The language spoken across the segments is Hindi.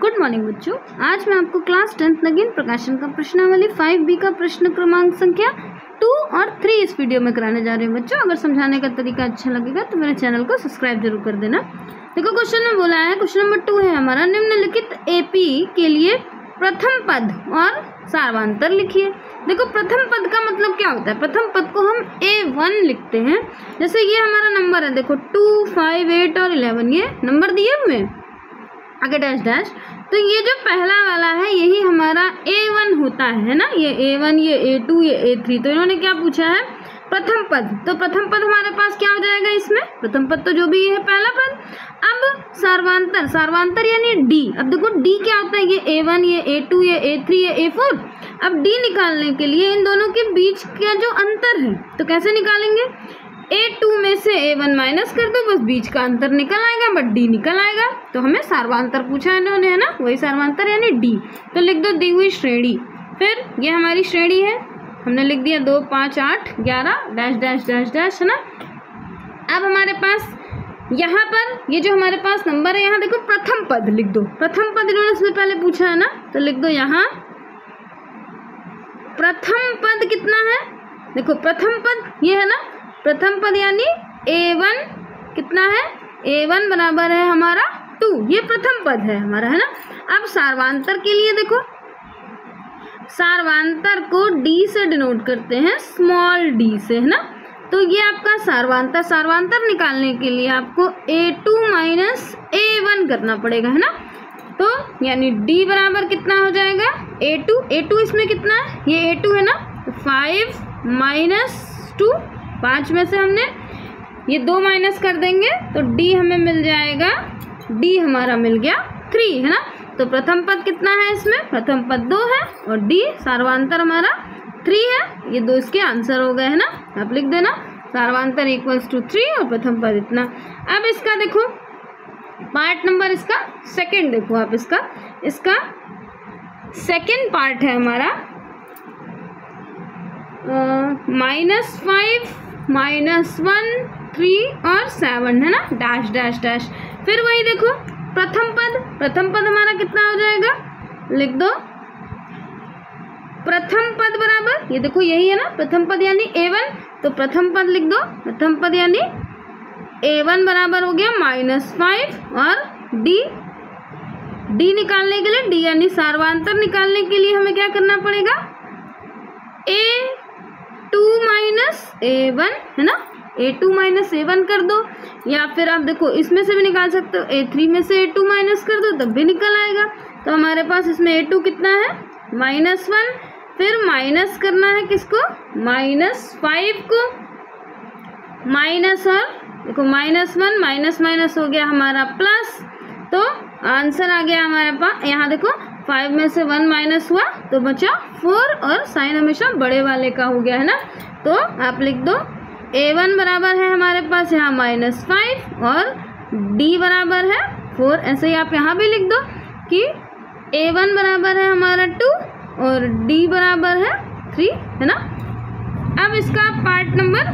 गुड मॉर्निंग बच्चों, आज मैं आपको क्लास 10th नगीन प्रकाशन का प्रश्नावली 5B का प्रश्न क्रमांक संख्या 2 और 3 इस वीडियो में कराने जा रहे हैं। बच्चों, अगर समझाने का तरीका अच्छा लगेगा तो मेरे चैनल को सब्सक्राइब जरूर कर देना। देखो, क्वेश्चन में बोला है, क्वेश्चन नंबर 2 है हमारा, निम्नलिखित AP के लिए प्रथम पद और सारवांतर लिखिए। देखो, प्रथम पद का मतलब क्या होता है? प्रथम पद को हम A1 लिखते हैं। जैसे ये हमारा नंबर है, देखो 2, 5, 8 और 11 ये नंबर दिए हुए हैं, आगे डैश डैश। तो ये जो पहला वाला है यही हमारा A1 होता है ना, ये A1, ये A2, ये A3। तो इन्होंने क्या पूछा है? प्रथम पद। तो प्रथम पद हमारे पास क्या हो जाएगा इसमें? प्रथम पद तो जो भी है पहला पद। अब सारवांतर, सारवांतर यानी D। अब देखो D क्या होता है? ये A1, ये A2, ये A3, ये A4। अब D निकालने के लिए इन दोनों के बीच का जो अंतर है तो कैसे निकालेंगे? A2 में से A1 माइनस कर दो, बस बीच का अंतर निकल आएगा, बट D निकल आएगा। तो हमें सारवांतर पूछा है इन्होंने, है ना, वही सारवांतर यानी D। तो लिख दो दी हुई श्रेणी। फिर ये हमारी श्रेणी है, हमने लिख दिया 2, 5, 8, 11 डैश डैश डैश डैश, है ना। अब हमारे पास यहाँ पर ये जो हमारे पास नंबर है, यहाँ देखो प्रथम पद लिख दो। प्रथम पद इन्होंने सबसे पहले पूछा है ना, तो लिख दो यहाँ प्रथम पद कितना है। देखो प्रथम पद ये है ना, प्रथम पद यानी A1 कितना है? A1 बराबर है हमारा 2, ये प्रथम पद है हमारा, है ना। अब सारवांतर के लिए देखो, सारवांतर को D से डिनोट करते हैं, स्मॉल d से, है ना। तो ये आपका सारवांतर, सारवांतर निकालने के लिए आपको A2 माइनस A1 करना पड़ेगा, है ना। तो यानी D बराबर कितना हो जाएगा? A2 इसमें कितना है? ये A2 है ना, तो 5 माइनस 2, 5 में से हमने ये 2 माइनस कर देंगे तो D हमें मिल जाएगा, D हमारा मिल गया 3, है ना। तो प्रथम पद कितना है इसमें? प्रथम पद 2 है और D सारवांतर हमारा 3 है। ये 2 इसके आंसर हो गए, है ना। आप लिख देना सारवांतर इक्वल्स टू 3 और प्रथम पद इतना। अब इसका देखो पार्ट नंबर, इसका सेकंड देखो आप, इसका सेकंड पार्ट है हमारा -5, -1, 3 और 7, है ना, डैश डैश डैश। फिर वही देखो प्रथम पद हमारा कितना हो जाएगा? लिख दो प्रथम पद बराबर, ये देखो यही है ना, प्रथम पद यानी A1, तो प्रथम पद लिख दो। प्रथम पद यानी A1 बराबर हो गया -5 और D निकालने के लिए, D यानी सारवांतर निकालने के लिए हमें क्या करना पड़ेगा? A2 माइनस A1, है ना, A2 माइनस A1 कर दो, या फिर आप देखो इसमें से भी निकाल सकते हो, A3 में से A2 माइनस कर दो तब भी निकल आएगा। तो हमारे पास इसमें A2 कितना है? -1। फिर माइनस करना है किसको? -5 को, माइनस, और देखो -1 माइनस माइनस हो गया हमारा प्लस। तो आंसर आ गया हमारे पास, यहाँ देखो 5 में से 1 माइनस हुआ तो बचा 4, और साइन हमेशा बड़े वाले का हो गया, है ना। तो आप लिख दो A1 बराबर है हमारे पास यहाँ -5 और D बराबर है 4। ऐसे ही आप यहाँ भी लिख दो कि A1 बराबर है हमारा 2 और D बराबर है 3, है ना। अब इसका पार्ट नंबर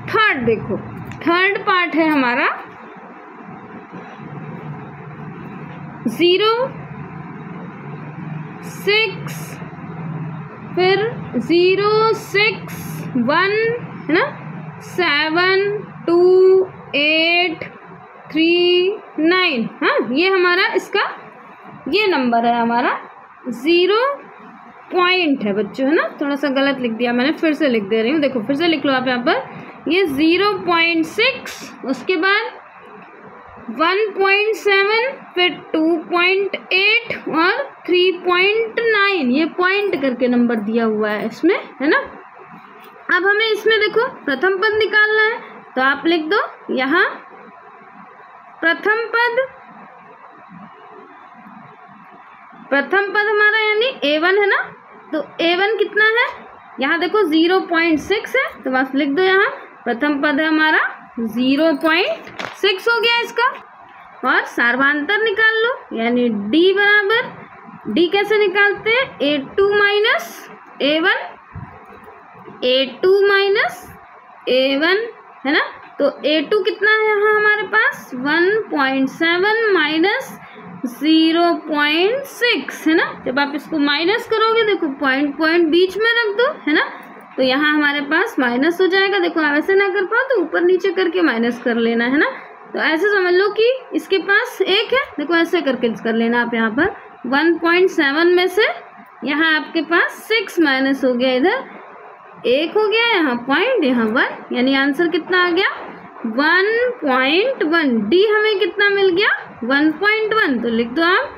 थर्ड देखो, थर्ड पार्ट है हमारा 0, 6, फिर 0, 6, 1, है ना, 7, 2, 8, 3, 9। हाँ, ये हमारा इसका ये नंबर है हमारा 0 पॉइंट है बच्चों, है ना। थोड़ा सा गलत लिख दिया मैंने, फिर से लिख दे रही हूँ। देखो फिर से लिख लो आप यहाँ पर, ये 0.6, उसके बाद 1.7, फिर 2.8 और 3.9। ये पॉइंट करके नंबर दिया हुआ है इसमें, है ना। अब हमें इसमें देखो प्रथम पद निकालना है, तो आप लिख दो यहाँ प्रथम पद हमारा यानी A1 है ना। तो A1 कितना है? यहाँ देखो 0.6 है, तो बस लिख दो यहाँ प्रथम पद है हमारा 0.6 हो गया इसका। और सारवांतर निकाल लो, यानी D बराबर, D कैसे निकालते हैं? A2 minus A1, A2 minus A1, है ना। तो A2 कितना है यहाँ हमारे पास? 1.7 माइनस 0.6 है ना। जब आप इसको माइनस करोगे देखो पॉइंट बीच में रख दो है ना, तो यहाँ हमारे पास माइनस हो जाएगा। देखो आप ऐसे ना कर पाओ तो ऊपर नीचे करके माइनस कर लेना है ना। तो ऐसे समझ लो कि इसके पास 1 है, देखो ऐसे करके कर लेना आप। यहाँ पर 1.7 में से यहाँ आपके पास 6 माइनस हो गया, इधर 1 हो गया, यहाँ पॉइंट, यहाँ 1, यानी आंसर कितना आ गया 1.1। डी हमें कितना मिल गया 1.1। तो लिख दो आप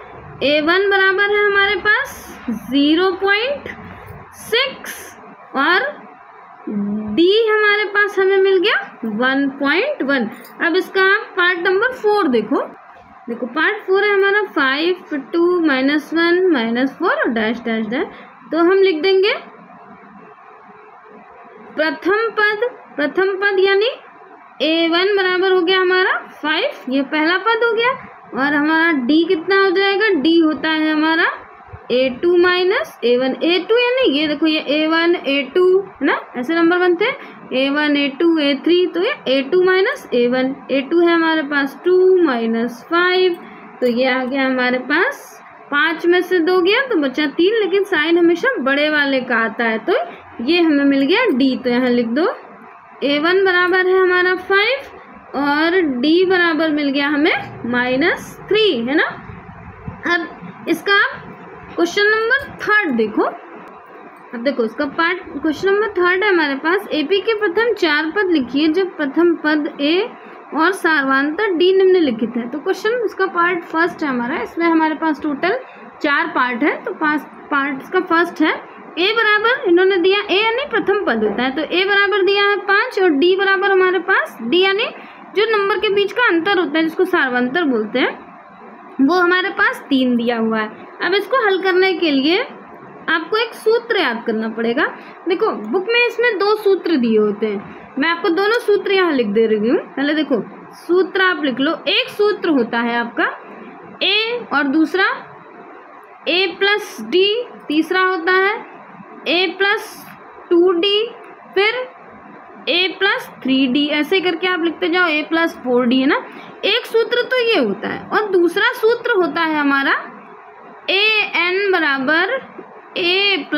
A1 बराबर है हमारे पास 0.6 और डी हमारे पास हमें मिल गया 1.1। अब इसका आप पार्ट नंबर 4 देखो पार्ट 4 है हमारा 5, 2, -1, -4 और डैश डैश डैश। तो हम लिख देंगे प्रथम पद यानी A1 बराबर हो गया हमारा 5, ये पहला पद हो गया। और हमारा D कितना हो जाएगा, D होता है हमारा A2 माइनस A1, A2 यानी ये देखो ये A1 A2 है ना, ऐसे नंबर बनते हैं A1 A2 A3, तो ये A2 माइनस A1, A2 है हमारे पास 2 - 5, तो ये आ गया हमारे पास 5 में से 2 गया तो बचा 3, लेकिन साइन हमेशा बड़े वाले का आता है, तो ये हमें मिल गया D। तो यहाँ लिख दो A1 बराबर है हमारा 5 और D बराबर मिल गया हमें -3 है ना। अब इसका आप क्वेश्चन नंबर 3 देखो। अब देखो इसका पार्ट क्वेश्चन नंबर 3 है हमारे पास। एपी के प्रथम 4 पद लिखिए जब प्रथम पद A और सार्वधातुक D निम्नलिखित है। तो क्वेश्चन इसका पार्ट 1 है हमारा, इसमें हमारे पास टोटल 4 पार्ट है। तो 5 पार्ट इसका फर्स्ट है A बराबर, इन्होंने दिया A यानी प्रथम पद होता है, तो A बराबर दिया है 5 और D बराबर हमारे पास D यानी जो नंबर के बीच का अंतर होता है जिसको सार्वधातुक बोलते हैं, वो हमारे पास 3 दिया हुआ है। अब इसको हल करने के लिए आपको एक सूत्र याद करना पड़ेगा। देखो बुक में इसमें 2 सूत्र दिए होते हैं, मैं आपको दोनों सूत्र यहाँ लिख दे रही हूँ। पहले देखो सूत्र आप लिख लो। एक सूत्र होता है आपका A और दूसरा A + D, तीसरा होता है A + 2D, फिर A + 3D, ऐसे करके आप लिखते जाओ A + 4D है ना। एक सूत्र तो ये होता है और दूसरा सूत्र होता है हमारा AN बराबर A +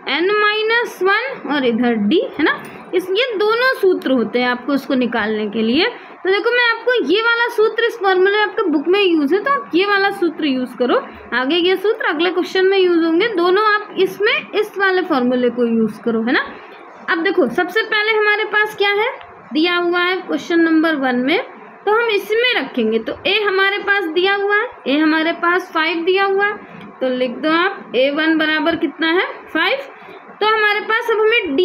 n-1 और इधर D है ना। ये दोनों सूत्र होते हैं आपको उसको निकालने के लिए। तो देखो मैं आपको ये वाला सूत्र, इस फॉर्मूले आपके बुक में यूज है तो आप ये वाला सूत्र यूज करो, आगे ये सूत्र अगले क्वेश्चन में यूज होंगे, दोनों आप इसमें इस वाले फॉर्मूले को यूज करो है ना। अब देखो सबसे पहले हमारे पास क्या है दिया हुआ है क्वेश्चन नंबर 1 में, तो हम इसमें रखेंगे। तो A हमारे पास दिया हुआ है, A हमारे पास 5 दिया हुआ है, तो लिख दो आप A1 बराबर कितना है 5। तो हमारे पास अब हमें D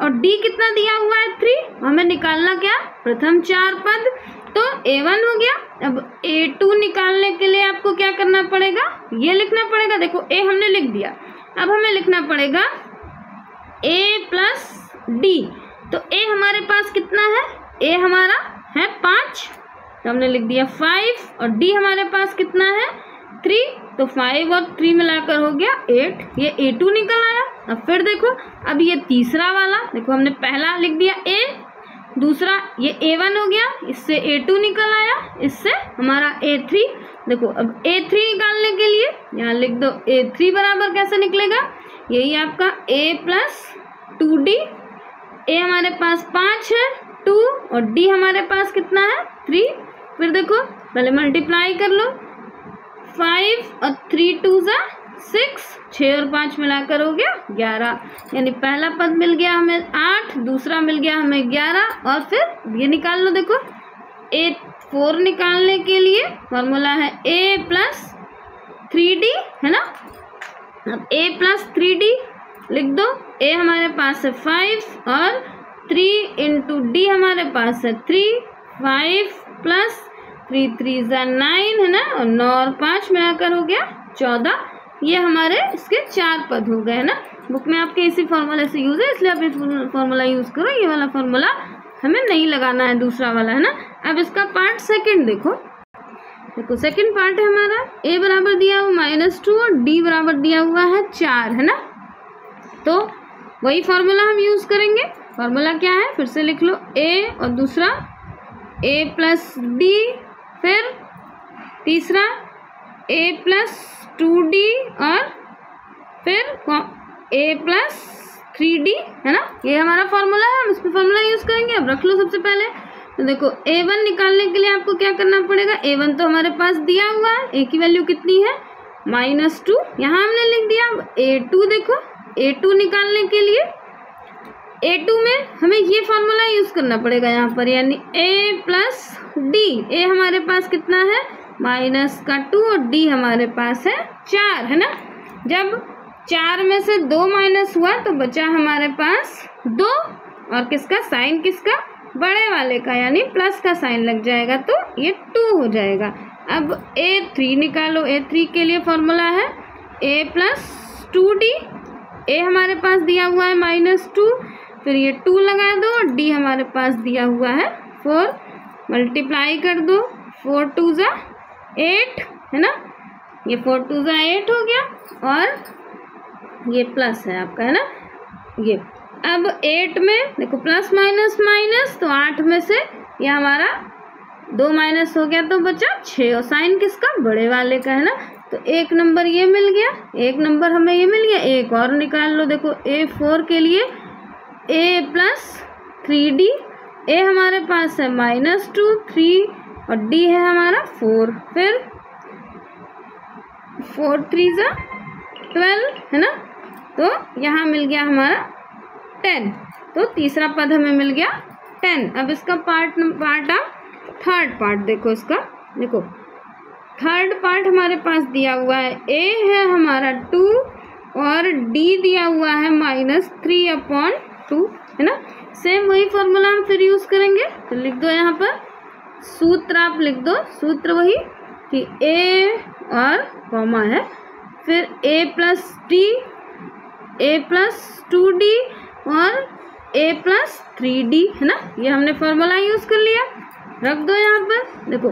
और D कितना दिया हुआ है 3, हमें निकालना क्या प्रथम 4 पद, तो A1 हो गया। अब A2 निकालने के लिए आपको क्या करना पड़ेगा, ये लिखना पड़ेगा। देखो A हमने लिख दिया, अब हमें लिखना पड़ेगा A + D। तो A हमारे पास कितना है, A हमारा है 5, तो हमने लिख दिया 5 और D हमारे पास कितना है 3, तो 5 और 3 मिलाकर हो गया 8, ये A2 निकल आया। अब फिर देखो अब ये तीसरा वाला, देखो हमने पहला लिख दिया A, दूसरा ये A1 हो गया, इससे A2 निकल आया, इससे हमारा A3। देखो अब A3 निकालने के लिए यहाँ लिख दो A3 बराबर कैसे निकलेगा, यही आपका A + 2D। A हमारे पास 5 है 2 और D हमारे पास कितना है 3। फिर देखो पहले मल्टीप्लाई कर लो, 5 और 3 2 6, 6 और 5 मिलाकर हो गया 11, यानी पहला पद मिल गया हमें 8, दूसरा मिल गया हमें 11 और फिर ये निकाल लो। देखो A4 निकालने के लिए फॉर्मूला है A + 3D है ना। अब A + 3D लिख दो, A हमारे पास है 5 और 3 × D हमारे पास है 3, 5 + 3 3 9 है ना, और 9 और 5 मिलाकर हो गया 14। ये हमारे इसके 4 पद हो गए ना। बुक में आपके इसी फॉर्मूले से यूज है, इसलिए आप ये फॉर्मूला यूज करो, ये वाला फॉर्मूला हमें नहीं लगाना है, दूसरा वाला है ना। अब इसका पार्ट 2 देखो सेकंड पार्ट है हमारा A बराबर दिया हुआ -2 और D बराबर दिया हुआ है 4 है ना। तो वही फॉर्मूला हम यूज करेंगे। फॉर्मूला क्या है फिर से लिख लो, A और दूसरा A + D, फिर तीसरा ए प्लस 2d और फिर ए प्लस 3d, है ना। ये हमारा फॉर्मूला है, हम इस पर फॉर्मूला यूज करेंगे। अब रख लो सबसे पहले। तो देखो a1 निकालने के लिए आपको क्या करना पड़ेगा, a1 तो हमारे पास दिया हुआ है, a की वैल्यू कितनी है -2, यहाँ हमने लिख दिया। अब a2 देखो, a2 निकालने के लिए a2 में हमें ये फॉर्मूला यूज करना पड़ेगा यहाँ पर, यानी a प्लस d। a हमारे पास कितना है -2 और d हमारे पास है 4, है ना। जब 4 में से 2 माइनस हुआ तो बचा हमारे पास 2, और किसका साइन, किसका बड़े वाले का, यानी प्लस का साइन लग जाएगा तो ये 2 हो जाएगा। अब a3 निकालो। a3 के लिए फॉर्मूला है a प्लस 2d। a हमारे पास दिया हुआ है -2, फिर ये 2 लगा दो और d हमारे पास दिया हुआ है 4, मल्टीप्लाई कर दो, 4 2 ज़ा 8, है ना। ये 4 2 ज़ा 8 हो गया और ये प्लस है आपका, है ना। ये अब 8 में देखो प्लस माइनस माइनस, तो 8 में से ये हमारा 2 माइनस हो गया तो बचा 6, और साइन किसका, बड़े वाले का, है ना। तो एक नंबर ये मिल गया, एक नंबर हमें ये मिल गया। एक और निकाल लो, देखो a4 के लिए a प्लस 3d। a हमारे पास है -2, 3 और d है हमारा 4, फिर 4 3 ज़ा 12, है ना। तो यहाँ मिल गया हमारा 10, तो तीसरा पद हमें मिल गया 10। अब इसका पार्ट आप थर्ड पार्ट देखो, इसका देखो थर्ड पार्ट हमारे पास दिया हुआ है, a है हमारा 2 और d दिया हुआ है -3/2, है ना। सेम वही फॉर्मूला हम फिर यूज करेंगे, तो लिख दो यहाँ पर सूत्र, आप लिख दो सूत्र वही कि a और कॉमा है, फिर a plus d, a plus 2d और a प्लस 3d, है ना। ये हमने फॉर्मूला यूज कर लिया, रख दो यहाँ पर। देखो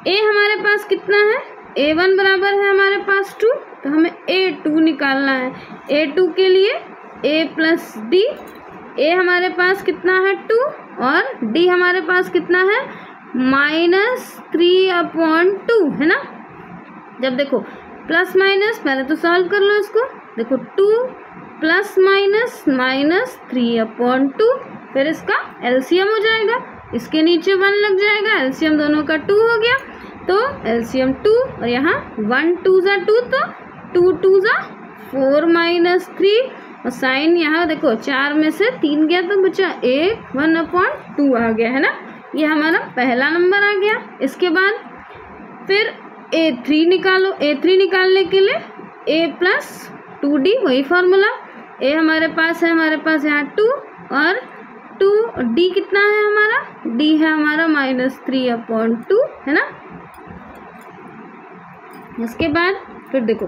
a हमारे पास कितना है, a1 बराबर है हमारे पास 2, तो हमें a2 निकालना है। a2 के लिए a प्लस d, a हमारे पास कितना है 2 और d हमारे पास कितना है -3/2, है ना। जब देखो प्लस माइनस, पहले तो सॉल्व कर लो इसको, देखो 2 प्लस माइनस -3/2, फिर इसका एलसीएम हो जाएगा, इसके नीचे 1 लग जाएगा, एलसीएम दोनों का 2 हो गया, तो एलसीएम 2 और यहाँ 1 2 ज़ा 2, तो 2 2 ज़ा 4 -3, और साइन यहाँ देखो 4 में से 3 गया तो बचा 1/2 आ गया, है ना। ये हमारा पहला नंबर आ गया। इसके बाद फिर a3 निकालो। a3 निकालने के लिए a प्लस 2d, वही फॉर्मूला, a हमारे पास है, हमारे पास यहाँ 2 और 2, और d कितना है हमारा, d है हमारा -3/2, है ना। इसके बाद फिर देखो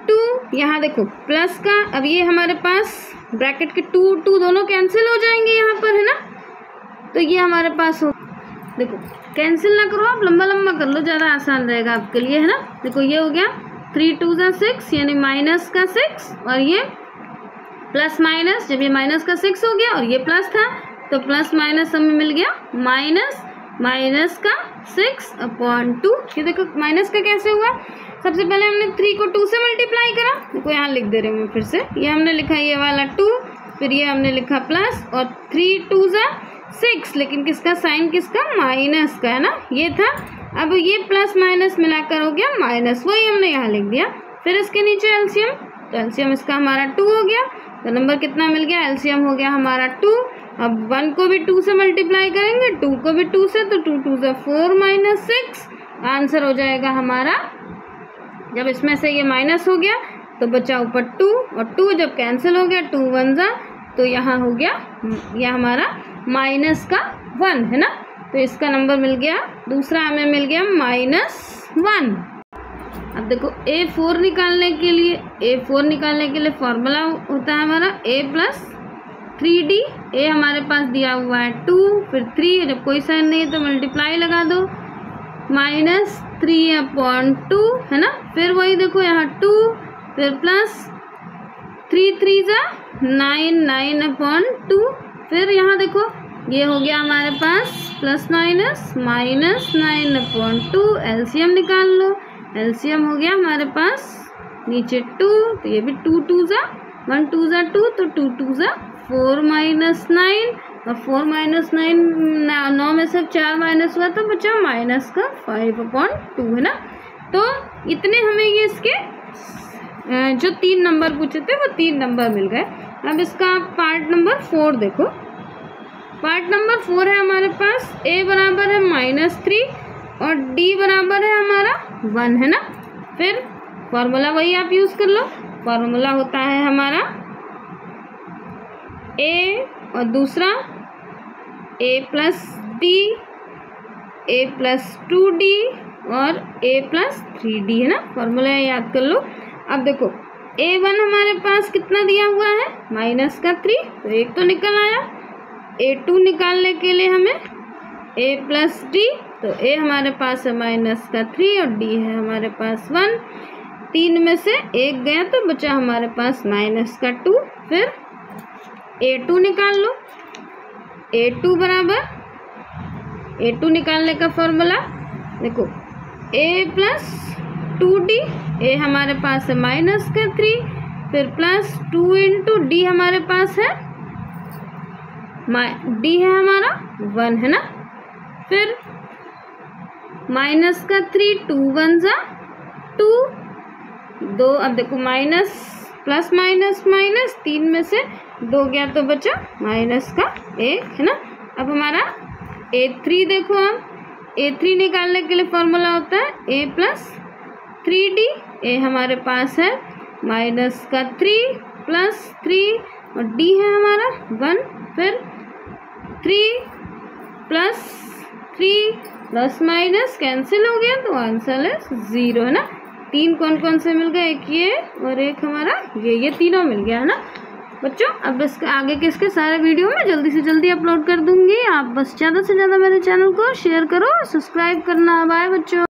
2, यहाँ देखो प्लस का, अब ये हमारे पास ब्रैकेट के 2 2 दोनों कैंसिल हो जाएंगे यहाँ पर, है ना। तो ये हमारे पास हो, देखो कैंसिल ना करो आप, लंबा लंबा कर लो, ज़्यादा आसान रहेगा आपके लिए, है ना। देखो ये हो गया 3 2 ज़ा 6, यानी माइनस का 6, और ये प्लस माइनस, जब ये माइनस का 6 हो गया और ये प्लस था तो प्लस माइनस हमें मिल गया माइनस का 6/2। ये देखो माइनस का कैसे हुआ, सबसे पहले हमने 3 को 2 से मल्टीप्लाई करा, देखो यहाँ लिख दे रही हूँ मैं फिर से, ये हमने लिखा ये वाला 2, फिर ये हमने लिखा प्लस, और 3 2 ज़ा 6, लेकिन किसका साइन, किसका, माइनस का, है ना, ये था। अब ये प्लस माइनस मिलाकर हो गया माइनस, वही हमने यहाँ लिख दिया। फिर इसके नीचे एलसीएम, तो एलसीएम इसका हमारा 2 हो गया, तो नंबर कितना मिल गया, एलसीएम हो गया हमारा 2। अब 1 को भी 2 से मल्टीप्लाई करेंगे, 2 को भी 2 से, तो 2 2 ज़ा 4 -6, आंसर हो जाएगा हमारा, जब इसमें से ये माइनस हो गया तो बचा ऊपर 2, और 2 जब कैंसिल हो गया 2 1 ज़ा, तो यहाँ हो गया यह हमारा -1, है ना। तो इसका नंबर मिल गया, दूसरा हमें मिल गया -1। अब देखो a4 निकालने के लिए फॉर्मूला होता है हमारा a प्लस 3d। a हमारे पास दिया हुआ है 2, फिर 3, जब कोई साइन नहीं है तो मल्टीप्लाई लगा दो, -3/2, है ना। फिर वही देखो यहाँ 2, फिर प्लस 3 3 ज़ा 9 9/2, फिर यहाँ देखो ये हो गया हमारे पास प्लस माइनस -9/2। एलसीएम निकाल लो। एलसीएम हो गया हमारे पास नीचे 2, तो ये भी 2 2 ज़ा 1 2 ज़ा 2, तो 2 2 ज़ा 4 - 9, और 4 - 9 9 में से 4 माइनस हुआ तो बचा माइनस का 5/2 है ना। तो इतने हमें ये इसके जो 3 नंबर पूछे थे वो 3 नंबर मिल गए। अब इसका पार्ट नंबर 4 देखो। पार्ट नंबर 4 है हमारे पास a बराबर है -3 और d बराबर है हमारा 1 है ना। फिर फॉर्मूला वही आप यूज कर लो। फॉर्मूला होता है हमारा a और दूसरा a + d, a + 2d और a + 3d है ना। फॉर्मूला याद कर लो। अब देखो a1 हमारे पास कितना दिया हुआ है -3, तो एक तो निकल आया। a2 निकालने के लिए हमें a + d, तो a हमारे पास है -3 और d है हमारे पास 1। 3 में से 1 गया तो बचा हमारे पास -2। फिर a2 निकाल लो। a2 बराबर, a2 निकालने का फॉर्मूला देखो a + 2d, a हमारे पास है -3, फिर +2 × d हमारे पास है d है हमारा 1 है ना। फिर -3 2 1 ज़ा 2, 2। अब देखो माइनस प्लस माइनस 3 में से 2 गया तो बचा -1 है ना। अब हमारा a3 देखो। अब a3 निकालने के लिए फॉर्मूला होता है a + 3d, a हमारे पास है -3 + 3 और d है हमारा 1। फिर 3 + 3 ± कैंसिल हो गया तो आंसर है 0 है ना। 3 कौन कौन से मिल गए, एक ये और एक हमारा ये तीनों मिल गया है ना बच्चों। अब इसके आगे के इसके सारे वीडियो मैं जल्दी से जल्दी अपलोड कर दूंगी। आप बस ज़्यादा से ज़्यादा मेरे चैनल को शेयर करो, सब्सक्राइब करना। बाय बच्चों।